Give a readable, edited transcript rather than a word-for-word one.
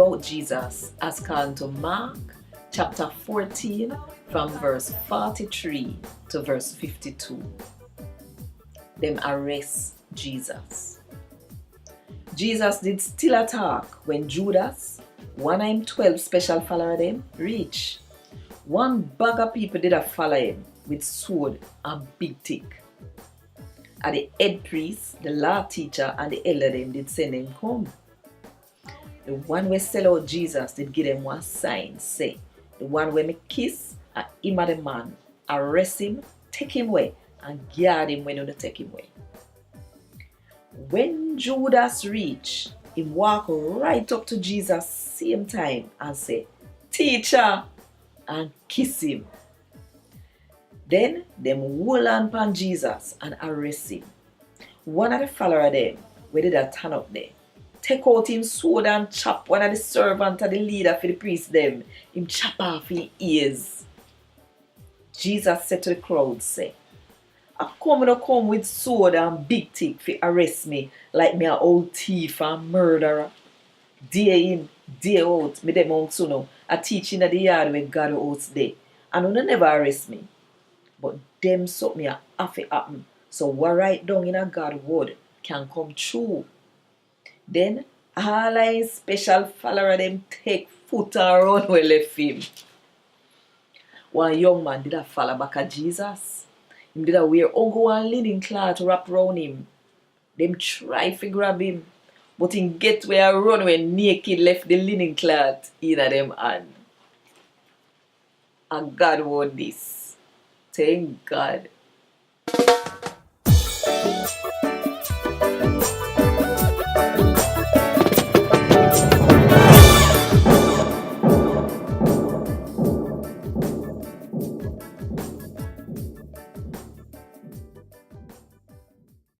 about Jesus as according to Mark chapter 14 from verse 43 to verse 52. Them arrest Jesus. Jesus did still attack when Judas, one of him 12 special follower them, reach. One bag of people did a follow him with sword and big stick. And the head priest, the law teacher, and the elder them did send him come. The one we sell out Jesus did give them one sign, say, the one where me kiss and him a the man, arrest him, take him away, and guard him when you don't take him away. When Judas reached, he walked right up to Jesus same time and say, "Teacher," and kiss him. Then them hold on upon Jesus and arrest him. One of the followers them, where did that turn up there, take out him sword and chop one of the servant of the leader for the priest them. Him chop off his ears. Jesus said to the crowd, say, "I come with sword and big stick for arrest me like me a old thief and murderer. Day in, day out, me dem out so now, a teaching at the yard where God house day. And you never arrest me. But them something a have to happen. So what right down in a God word can come true." Then all his special follower them take foot and run where left him. One young man did a follow back at Jesus. Him did a wear ungo and linen cloth wrap round him. Them try to grab him, but him get where I run when naked left the linen cloth in a them hand. And God won this. Thank God.